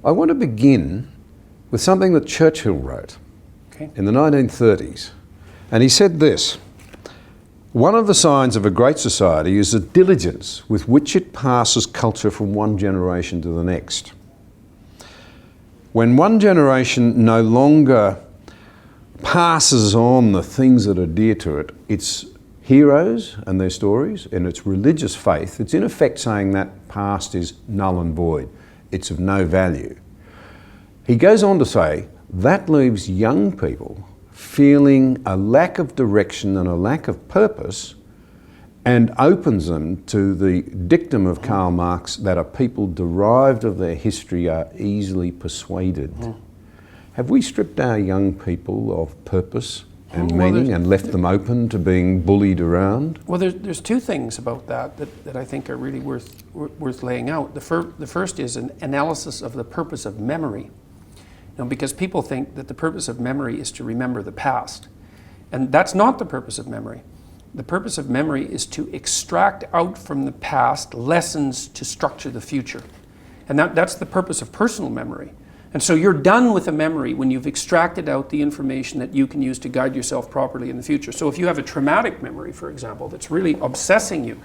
I want to begin with something that Churchill wrote in the 1930s. And he said this: "One of the signs of a great society is the diligence with which it passes culture from one generation to the next. When one generation no longer passes on the things that are dear to it, its heroes and their stories, and its religious faith, it's in effect saying that past is null and void. It's of no value." He goes on to say that leaves young people feeling a lack of direction and a lack of purpose, and opens them to the dictum of Karl Marx that a people derived of their history are easily persuaded. Have we stripped our young people of purpose and meaning and left them open to being bullied around? Well, there's two things about that I think are really worth laying out. The first is an analysis of the purpose of memory. Because people think that the purpose of memory is to remember the past. And that's not the purpose of memory. The purpose of memory is to extract out from the past lessons to structure the future. And that's the purpose of personal memory. And so you're done with a memory when you've extracted out the information that you can use to guide yourself properly in the future. So if you have a traumatic memory, for example, that's really obsessing you,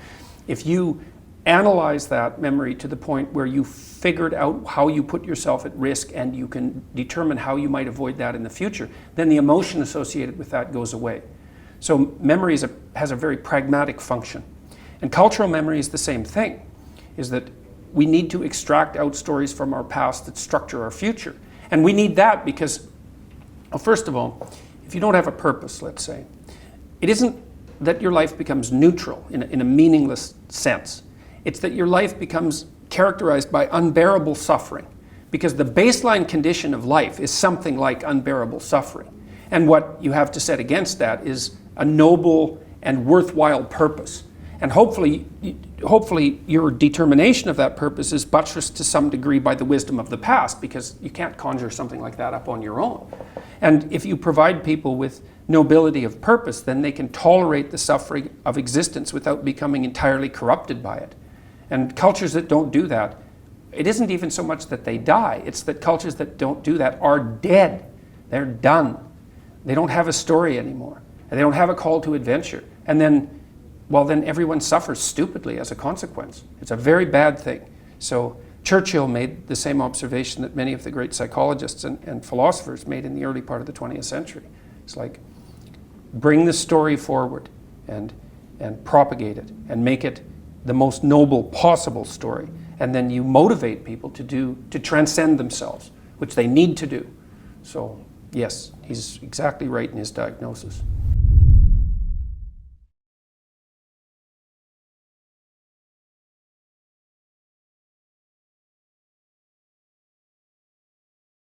if you analyze that memory to the point where you figured out how you put yourself at risk and you can determine how you might avoid that in the future, then the emotion associated with that goes away. So memory has a very pragmatic function. And cultural memory is the same thing, is that we need to extract out stories from our past that structure our future. And we need that because, well, first of all, if you don't have a purpose, let's say, it isn't that your life becomes neutral in a meaningless sense. It's that your life becomes characterized by unbearable suffering, because the baseline condition of life is something like unbearable suffering. And what you have to set against that is a noble and worthwhile purpose. And hopefully your determination of that purpose is buttressed to some degree by the wisdom of the past, because you can't conjure something like that up on your own. And if you provide people with nobility of purpose, then they can tolerate the suffering of existence without becoming entirely corrupted by it. And cultures that don't do that, it isn't even so much that they die, it's that cultures that don't do that are dead. They're done. They don't have a story anymore. And they don't have a call to adventure. And then everyone suffers stupidly as a consequence. It's a very bad thing. So Churchill made the same observation that many of the great psychologists and philosophers made in the early part of the 20th century. It's like, bring the story forward and propagate it and make it the most noble possible story. And then you motivate people to transcend themselves, which they need to do. So yes, he's exactly right in his diagnosis.